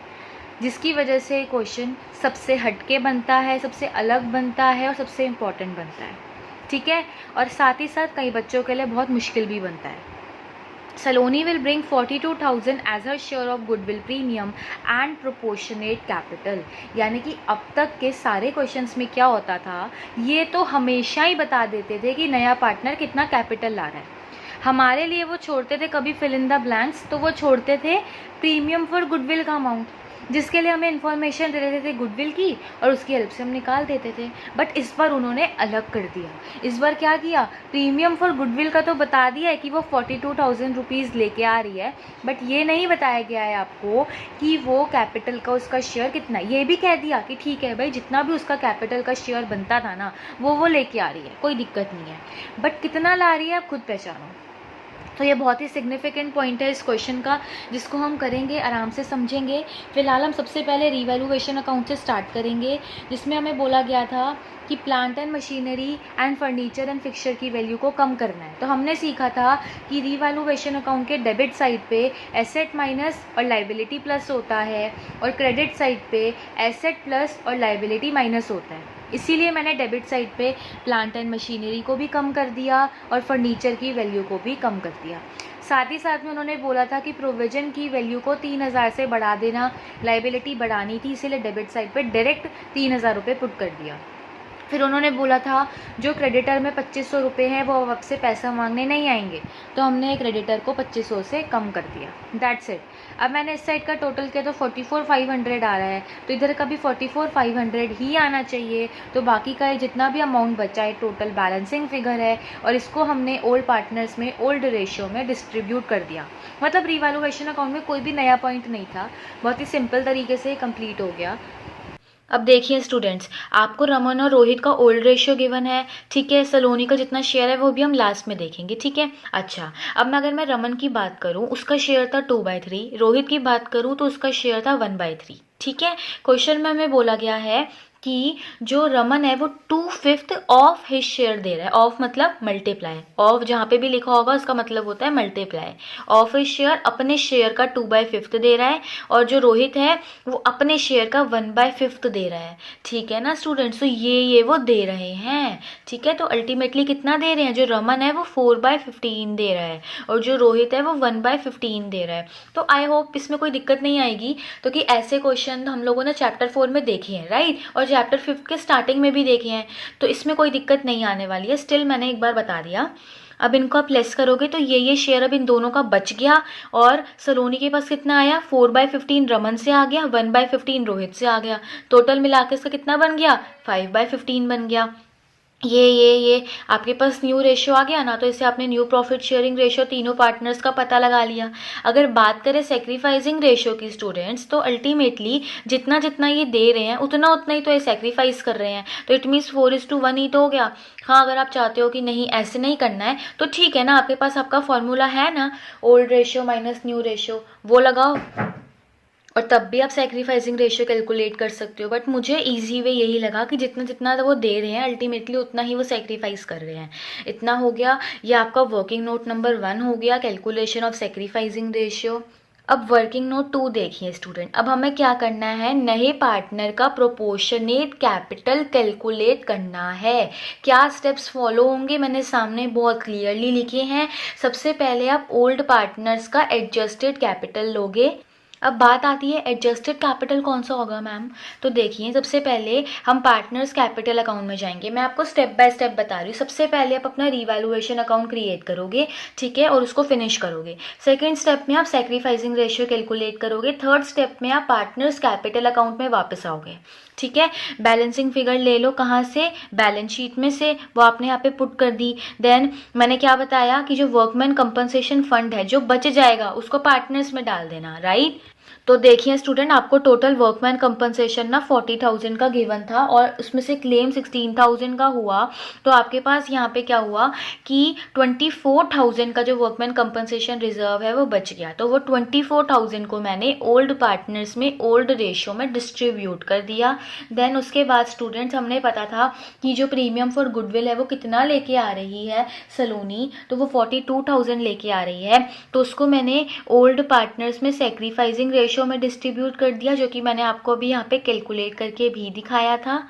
जिसकी वजह से क्वेश्चन सबसे हटके बनता है, सबसे अलग बनता है और सबसे इम्पॉर्टेंट बनता है। ठीक है, और साथ ही साथ कई बच्चों के लिए बहुत मुश्किल भी बनता है। Saloni will bring 42,000 as her share of goodwill premium and proportionate capital। यानी कि अब तक के सारे क्वेश्चंस में क्या होता था, ये तो हमेशा ही बता देते थे कि नया पार्टनर कितना कैपिटल ला रहा है। हमारे लिए वो छोड़ते थे कभी फिल इन द ब्लैंक्स, तो वो छोड़ते थे प्रीमियम फॉर गुडविल का अमाउंट, जिसके लिए हमें इन्फॉर्मेशन दे देते थे गुडविल की, और उसकी हेल्प से हम निकाल देते थे। बट इस बार उन्होंने अलग कर दिया। इस बार क्या किया, प्रीमियम फॉर गुडविल का तो बता दिया है कि वो 42,000 रुपीज़ लेके आ रही है, बट ये नहीं बताया गया है आपको कि वो कैपिटल का उसका शेयर कितना है। ये भी कह दिया कि ठीक है भाई, जितना भी उसका कैपिटल का शेयर बनता था ना, वो लेके आ रही है, कोई दिक्कत नहीं है, बट कितना ला रही है आप खुद पहचानो। तो ये बहुत ही सिग्निफिकेंट पॉइंट है इस क्वेश्चन का, जिसको हम करेंगे, आराम से समझेंगे। फिलहाल हम सबसे पहले रीवैल्यूएशन अकाउंट से स्टार्ट करेंगे, जिसमें हमें बोला गया था कि plant and machinery and furniture and fixture की वैल्यू को कम करना है। तो हमने सीखा था कि रीवैल्यूएशन अकाउंट के डेबिट साइड पे एसेट माइनस और लाइबिलिटी प्लस होता है, और क्रेडिट साइड पे एसेट प्लस और लाइबिलिटी माइनस होता है। इसीलिए मैंने डेबिट साइड पे प्लांट एंड मशीनरी को भी कम कर दिया और फर्नीचर की वैल्यू को भी कम कर दिया। साथ ही साथ में उन्होंने बोला था कि प्रोविज़न की वैल्यू को 3,000 से बढ़ा देना, लाइबिलिटी बढ़ानी थी, इसीलिए डेबिट साइड पे डायरेक्ट 3,000 रुपये पुट कर दिया। फिर उन्होंने बोला था जो क्रेडिटर में 2500 रुपये हैं वो अब से पैसा मांगने नहीं आएंगे, तो हमने क्रेडिटर को 2500 से कम कर दिया। That's it. अब मैंने इस साइड का टोटल किया तो 44,500 आ रहा है, तो इधर का भी 44,500 ही आना चाहिए। तो बाकी का जितना भी अमाउंट बचा है टोटल बैलेंसिंग फिगर है, और इसको हमने ओल्ड पार्टनर्स में ओल्ड रेशियो में डिस्ट्रीब्यूट कर दिया। मतलब रिवैल्यूएशन अकाउंट में कोई भी नया पॉइंट नहीं था, बहुत ही सिंपल तरीके से कंप्लीट हो गया। अब देखिए स्टूडेंट्स, आपको रमन और रोहित का ओल्ड रेशियो गिवन है, ठीक है। सलोनी का जितना शेयर है वो भी हम लास्ट में देखेंगे, ठीक है। अच्छा, अब अगर मैं रमन की बात करूं, उसका शेयर था 2/3, रोहित की बात करूं तो उसका शेयर था 1/3, ठीक है। क्वेश्चन में हमें बोला गया है कि जो रमन है वो 2/5 ऑफ हिज शेयर दे रहा है। ऑफ मतलब मल्टीप्लाई, ऑफ जहाँ पे भी लिखा होगा उसका मतलब होता है मल्टीप्लाई। ऑफ हिज शेयर, अपने शेयर का 2/5 दे रहा है, और जो रोहित है वो अपने शेयर का 1/5 दे रहा है, ठीक है ना स्टूडेंट्स। तो ये वो दे रहे हैं, ठीक है। तो अल्टीमेटली कितना दे रहे हैं, जो रमन है वो 4/15 दे रहा है, और जो रोहित है वो 1/15 दे रहा है। तो आई होप इसमें कोई दिक्कत नहीं आएगी, तो कि ऐसे क्वेश्चन हम लोगों ने चैप्टर 4 में देखे हैं, राइट, और चैप्टर 5 के स्टार्टिंग में भी देखे हैं, तो इसमें कोई दिक्कत नहीं आने वाली है। स्टिल मैंने एक बार बता दिया। अब इनको आप लेस करोगे तो ये शेयर अब इन दोनों का बच गया, और सलोनी के पास कितना आया, 4/15 रमन से आ गया, 1/15 रोहित से आ गया। टोटल मिला के इसका कितना बन गया, 5/15 बन गया। ये आपके पास न्यू रेशियो आ गया ना, तो इससे आपने न्यू प्रॉफिट शेयरिंग रेशियो तीनों पार्टनर्स का पता लगा लिया। अगर बात करें सेक्रीफाइसिंग रेशियो की स्टूडेंट्स, तो अल्टीमेटली जितना जितना ये दे रहे हैं उतना उतना ही तो ये सेक्रीफाइस कर रहे हैं, तो इट मीन्स 4:1 ही तो हो गया। हाँ, अगर आप चाहते हो कि नहीं ऐसे नहीं करना है तो ठीक है ना, आपके पास आपका फॉर्मूला है ना, old ratio minus new ratio, वो लगाओ और तब भी आप सेक्रीफाइसिंग रेशियो कैलकुलेट कर सकते हो। बट मुझे इजी वे यही लगा कि जितना जितना वो दे रहे हैं अल्टीमेटली उतना ही वो सेक्रीफाइस कर रहे हैं। इतना हो गया, ये आपका वर्किंग नोट नंबर 1 हो गया, कैलकुलेशन ऑफ सेक्रीफाइसिंग रेशियो। अब वर्किंग नोट 2 देखिए स्टूडेंट। अब हमें क्या करना है, नए पार्टनर का प्रोपोर्शनेट कैपिटल कैलकुलेट करना है। क्या स्टेप्स फॉलो होंगे मैंने सामने बहुत क्लियरली लिखे हैं। सबसे पहले आप ओल्ड पार्टनर्स का एडजस्टेड कैपिटल लोगे। अब बात आती है एडजस्टेड कैपिटल कौन सा होगा मैम, तो देखिए सबसे पहले हम पार्टनर्स कैपिटल अकाउंट में जाएंगे। मैं आपको स्टेप बाय स्टेप बता रही हूँ। सबसे पहले आप अपना रिवैल्यूएशन अकाउंट क्रिएट करोगे, ठीक है, और उसको फिनिश करोगे। सेकंड स्टेप में आप सेक्रीफाइसिंग रेशियो कैलकुलेट करोगे। थर्ड स्टेप में आप पार्टनर्स कैपिटल अकाउंट में वापस आओगे, ठीक है। बैलेंसिंग फिगर ले लो, कहाँ से, बैलेंस शीट में से, वो आपने यहाँ पे पुट कर दी। देन मैंने क्या बताया कि जो वर्कमैन कंपनसेशन फंड है जो बच जाएगा उसको पार्टनर्स में डाल देना, राइट। तो देखिए स्टूडेंट, आपको टोटल वर्कमैन कंपनसेशन ना 40,000 का गिवन था और उसमें से क्लेम 16,000 का हुआ। तो आपके पास यहाँ पे क्या हुआ कि 24,000 का जो वर्कमैन कंपनसेशन रिजर्व है वो बच गया। तो वो 24,000 को मैंने ओल्ड पार्टनर्स में ओल्ड रेशियो में डिस्ट्रीब्यूट कर दिया। देन उसके बाद स्टूडेंट्स, हमने पता था कि जो प्रीमियम फॉर गुडविल है वो कितना लेके आ रही है सलोनी, तो वो 42,000 लेके आ रही है। तो उसको मैंने ओल्ड पार्टनर्स में सेक्रीफाइसिंग रेशियो में डिस्ट्रीब्यूट कर दिया, जो कि मैंने आपको अभी यहाँ पे कैलकुलेट करके भी दिखाया था।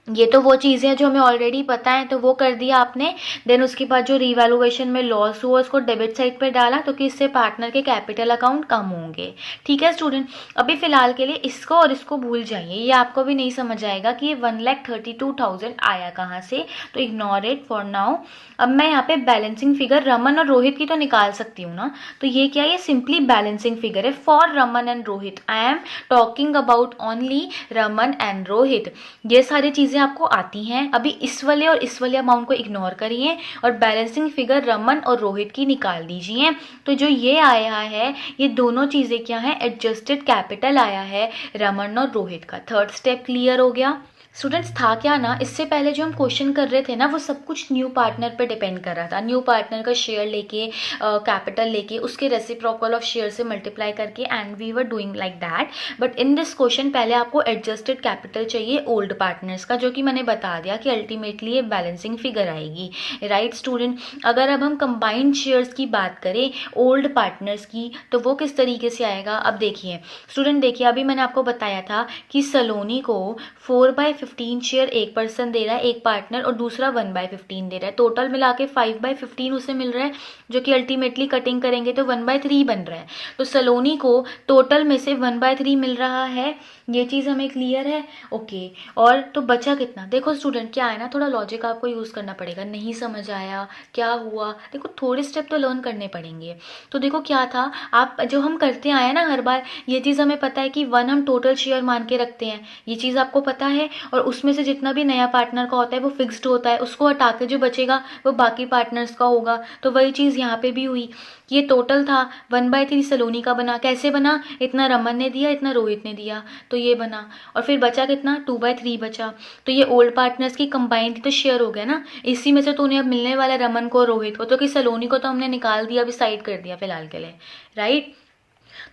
ये तो वो चीज़ें हैं जो हमें ऑलरेडी पता है, तो वो कर दिया आपने। देन उसके बाद जो रिवैल्यूएशन में लॉस हुआ उसको डेबिट साइड पे डाला, तो कि इससे पार्टनर के कैपिटल अकाउंट कम होंगे। ठीक है स्टूडेंट, अभी फिलहाल के लिए इसको और इसको भूल जाइए, ये आपको भी नहीं समझ आएगा कि ये 1,32,000 आया कहाँ से, तो इग्नोर इट फॉर नाउ। अब मैं यहाँ पे बैलेंसिंग फिगर रमन और रोहित की तो निकाल सकती हूँ ना, तो ये क्या है, ये सिंपली बैलेंसिंग फिगर है for Raman and Rohit. I am talking about only Raman and Rohit. ये सारी चीज़ें आपको आती हैं। अभी इस वाले और इस वाले अमाउंट को इग्नोर करिए और बैलेंसिंग फिगर रमन और रोहित की निकाल दीजिए। तो जो ये आया है, ये दोनों चीज़ें क्या हैं, एडजस्टेड कैपिटल आया है रमन और रोहित का। थर्ड स्टेप क्लियर हो गया स्टूडेंट्स। था क्या ना, इससे पहले जो हम क्वेश्चन कर रहे थे ना, वो सब कुछ न्यू पार्टनर पे डिपेंड कर रहा था। न्यू पार्टनर का शेयर लेके, कैपिटल लेके, उसके रेसिप्रोकल ऑफ शेयर से मल्टीप्लाई करके, and we were doing like that. But in this question पहले आपको एडजस्टेड कैपिटल चाहिए ओल्ड पार्टनर्स का, जो कि मैंने बता दिया कि अल्टीमेटली ये बैलेंसिंग फिगर आएगी। राइट स्टूडेंट, अगर अब हम कंबाइंड शेयर्स की बात करें ओल्ड पार्टनर्स की, तो वो किस तरीके से आएगा। अब देखिए स्टूडेंट, देखिए अभी मैंने आपको बताया था कि सलोनी को 4/15 शेयर एक पर्सन दे रहा है, एक पार्टनर, और दूसरा 1/15 दे रहा है। टोटल मिला के 5/15 उसे मिल रहा है, जो कि अल्टीमेटली कटिंग करेंगे तो 1/3 बन रहा है। तो सलोनी को टोटल में से 1/3 मिल रहा है, ये चीज़ हमें क्लियर है। ओके, और तो बचा कितना। देखो स्टूडेंट, क्या है ना, थोड़ा लॉजिक आपको यूज़ करना पड़ेगा। नहीं समझ आया क्या हुआ, देखो थोड़े स्टेप तो लर्न करने पड़ेंगे। तो देखो क्या था, आप जो हम करते आए हैं ना हर बार, ये चीज़ हमें पता है कि 1 हम टोटल शेयर मान के रखते हैं, ये चीज़ आपको पता है। और उसमें से जितना भी नया पार्टनर का होता है वो फिक्स्ड होता है, उसको हटा के जो बचेगा वो बाकी पार्टनर्स का होगा। तो वही चीज़ यहाँ पे भी हुई। ये टोटल था 1/3 सलोनी का बना। कैसे बना, इतना रमन ने दिया, इतना रोहित ने दिया, तो ये बना। और फिर बचा कितना, 2/3 बचा। तो ये ओल्ड पार्टनर्स की कंबाइंड तो शेयर हो गया ना, इसी में से तो उन्हें अब मिलने वाला रमन को, रोहित को। तो कि सलोनी को तो हमने निकाल दिया, अभी साइड कर दिया फिलहाल के लिए। राइट।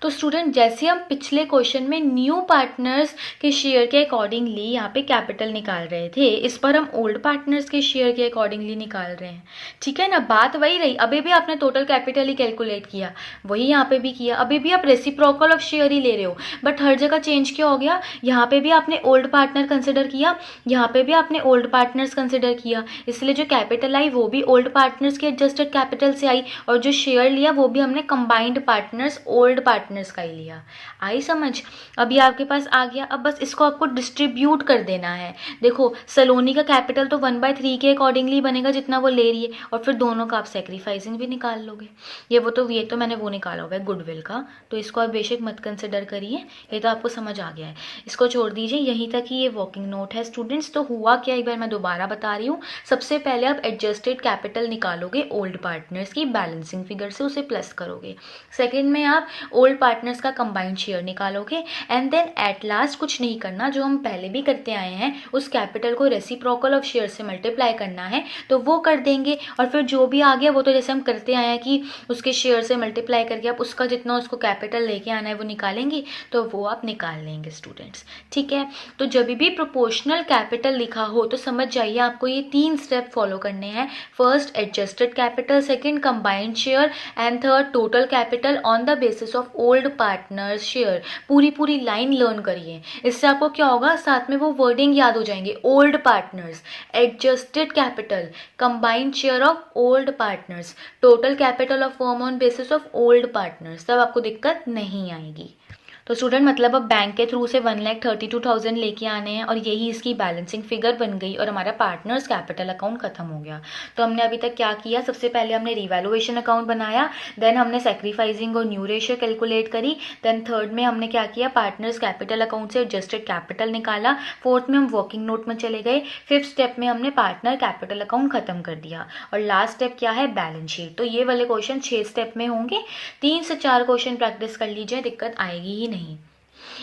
तो स्टूडेंट, जैसे हम पिछले क्वेश्चन में न्यू पार्टनर्स के शेयर के अकॉर्डिंगली यहाँ पे कैपिटल निकाल रहे थे, इस पर हम ओल्ड पार्टनर्स के शेयर के अकॉर्डिंगली निकाल रहे हैं। ठीक है ना, बात वही रही। अभी भी आपने टोटल कैपिटल ही कैलकुलेट किया, वही यहाँ पे भी किया। अभी भी आप रेसिप्रोकल ऑफ शेयर ही ले रहे हो, बट हर जगह चेंज क्या हो गया, यहाँ पे भी आपने ओल्ड पार्टनर कंसिडर किया, यहाँ पे भी आपने ओल्ड पार्टनर्स कंसिडर किया। इसलिए जो कैपिटल आई वो भी ओल्ड पार्टनर्स के एडजस्टेड कैपिटल से आई, और जो शेयर लिया वो भी हमने कंबाइंड पार्टनर्स ओल्ड पार्टनर्स का ही लिया। आई समझ। अभी आपके पास आ गया, अब बस इसको आपको डिस्ट्रीब्यूट कर देना है। देखो सलोनी का कैपिटल तो 1/3 के अकॉर्डिंगली बनेगा जितना वो ले रही है, और फिर दोनों का आप सेक्रीफाइसिंग भी निकाल लोगे। ये तो मैंने वो निकाला हुआ है गुडविल का, तो इसको आप बेशक मत कंसिडर करिए, ये तो आपको समझ आ गया है। इसको छोड़ दीजिए, यहीं तक ही ये वर्किंग नोट है स्टूडेंट्स। तो हुआ क्या, एक बार मैं दोबारा बता रही हूँ। सबसे पहले आप एडजस्टेड कैपिटल निकालोगे ओल्ड पार्टनर्स की बैलेंसिंग फिगर से, उसे प्लस करोगे। सेकेंड में आप ओल्ड पार्टनर्स का कंबाइंड शेयर निकालोगे, एंड देन एट लास्ट कुछ नहीं करना, जो हम पहले भी करते आए हैं, उस कैपिटल को रेसिप्रोकल ऑफ शेयर से मल्टीप्लाई करना है, तो वो कर देंगे। और फिर जो भी आ गया वो तो जैसे हम करते आए हैं कि उसके शेयर से मल्टीप्लाई करके आप उसका जितना उसको कैपिटल लेके आना है वो निकालेंगे, तो वो आप निकाल लेंगे स्टूडेंट्स। ठीक है, तो जब भी प्रोपोर्शनल कैपिटल लिखा हो तो समझ जाइए आपको ये 3 स्टेप फॉलो करने हैं। First adjusted capital, second combined share, and third total capital on the basis of old partners share. पूरी लाइन लर्न करिए, इससे आपको क्या होगा, साथ में वो वर्डिंग याद हो जाएंगे। Old partners, adjusted capital, combined share of old partners, total capital of firm on basis of old partners, तब आपको दिक्कत नहीं आएगी। तो स्टूडेंट मतलब अब बैंक के थ्रू से 1,32,000 लेके आने हैं, और यही इसकी बैलेंसिंग फिगर बन गई, और हमारा पार्टनर्स कैपिटल अकाउंट खत्म हो गया। तो हमने अभी तक क्या किया, सबसे पहले हमने रिवैल्यूएशन अकाउंट बनाया, देन हमने सेक्रीफाइसिंग और न्यू रेशियो कैलकुलेट करी, देन थर्ड में हमने क्या किया, पार्टनर्स कैपिटल अकाउंट से एडजस्टेड कैपिटल निकाला, फोर्थ में हम वर्किंग नोट में चले गए, फिफ्थ स्टेप में हमने पार्टनर कैपिटल अकाउंट खत्म कर दिया, और लास्ट स्टेप क्या है, बैलेंस शीट। तो ये वाले क्वेश्चन 6 स्टेप में होंगे। 3 से 4 क्वेश्चन प्रैक्टिस कर लीजिए, दिक्कत आएगी ही नहीं।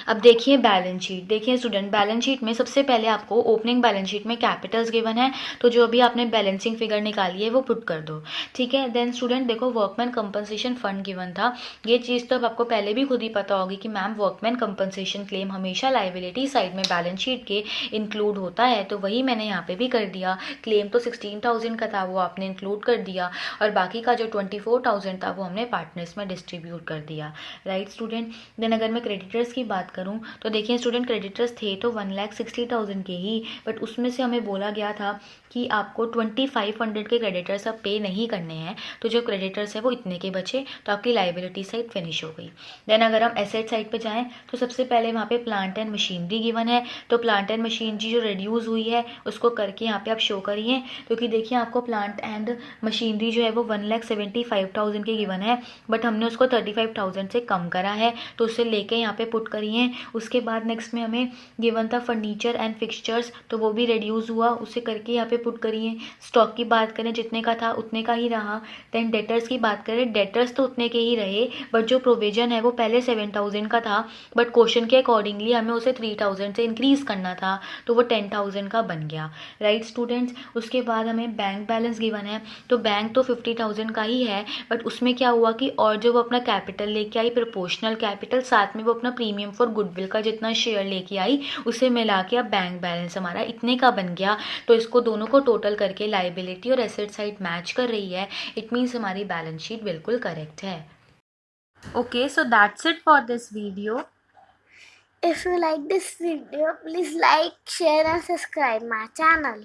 अब देखिए बैलेंस शीट, देखिए स्टूडेंट बैलेंस शीट में सबसे पहले आपको ओपनिंग बैलेंस शीट में कैपिटल्स गिवन है, तो जो अभी आपने बैलेंसिंग फिगर निकाली है वो पुट कर दो, ठीक है। देन स्टूडेंट देखो वर्कमैन कंपनसेशन फंड गिवन था, ये चीज़ तो अब आपको पहले भी खुद ही पता होगी कि मैम वर्कमैन कंपनसेशन क्लेम हमेशा लाइबिलिटी साइड में बैलेंस शीट के इंक्लूड होता है, तो वही मैंने यहाँ पे भी कर दिया। क्लेम तो 16,000 का था, वो आपने इंक्लूड कर दिया, और बाकी का जो 24,000 था वो हमने पार्टनर्स में डिस्ट्रीब्यूट कर दिया, राइट स्टूडेंट। देन अगर मैं क्रेडिटर्स की बात करूं तो देखिए स्टूडेंट क्रेडिटर्स थे तो 1,60,000 के ही, बट उसमें से हमें बोला गया था कि आपको 2,500 के क्रेडिटर्स अब पे नहीं करने हैं, तो जो क्रेडिटर्स है वो इतने के बचे, तो आपकी लाइबिलिटी साइड फिनिश हो गई। देन अगर हम एसेट साइड पे जाएं तो सबसे पहले वहाँ पे प्लांट एंड मशीनरी गिवन है, तो प्लांट एंड मशीनरी जो रिड्यूस हुई है उसको करके यहाँ पे आप शो करिए, क्योंकि देखिए आपको प्लांट एंड मशीनरी जो है वो 1,75,000 के गिवन है, बट हमने उसको 35,000 से कम करा है, तो उसे लेके यहाँ पे पुट करिए। उसके बाद नेक्स्ट में हमें गिवन था फर्नीचर एंड फिक्सचर्स, तो वो भी रिड्यूस हुआ, उसे करके यहाँ पे पुट करिए। स्टॉक की बात करें जितने का था उतने का ही रहा। देन डेटर्स की बात करें, डेटर्स तो उतने के ही रहे, बट जो प्रोविजन है वो पहले 7,000 का था, बट क्वेश्चन के अकॉर्डिंगली हमें उसे 3,000 से इंक्रीज करना था, तो वो 10,000 का बन गया, राइट स्टूडेंट्स। उसके बाद हमें बैंक बैलेंस गिवन है, तो बैंक तो 50,000 का ही है, बट उसमें क्या हुआ कि और जो वो अपना कैपिटल लेके आई प्रोपोर्शनल कैपिटल, साथ में वो अपना प्रीमियम फॉर गुडविल का जितना शेयर लेके आई उसे मिला के अब बैंक बैलेंस हमारा इतने का बन गया, तो इसको दोनों को टोटल करके लाइबिलिटी और एसेट साइड मैच कर रही है, इट मीन्स हमारी बैलेंस शीट बिल्कुल करेक्ट है। Okay, so that's it for this video. If you like this video, please like, share and subscribe my channel.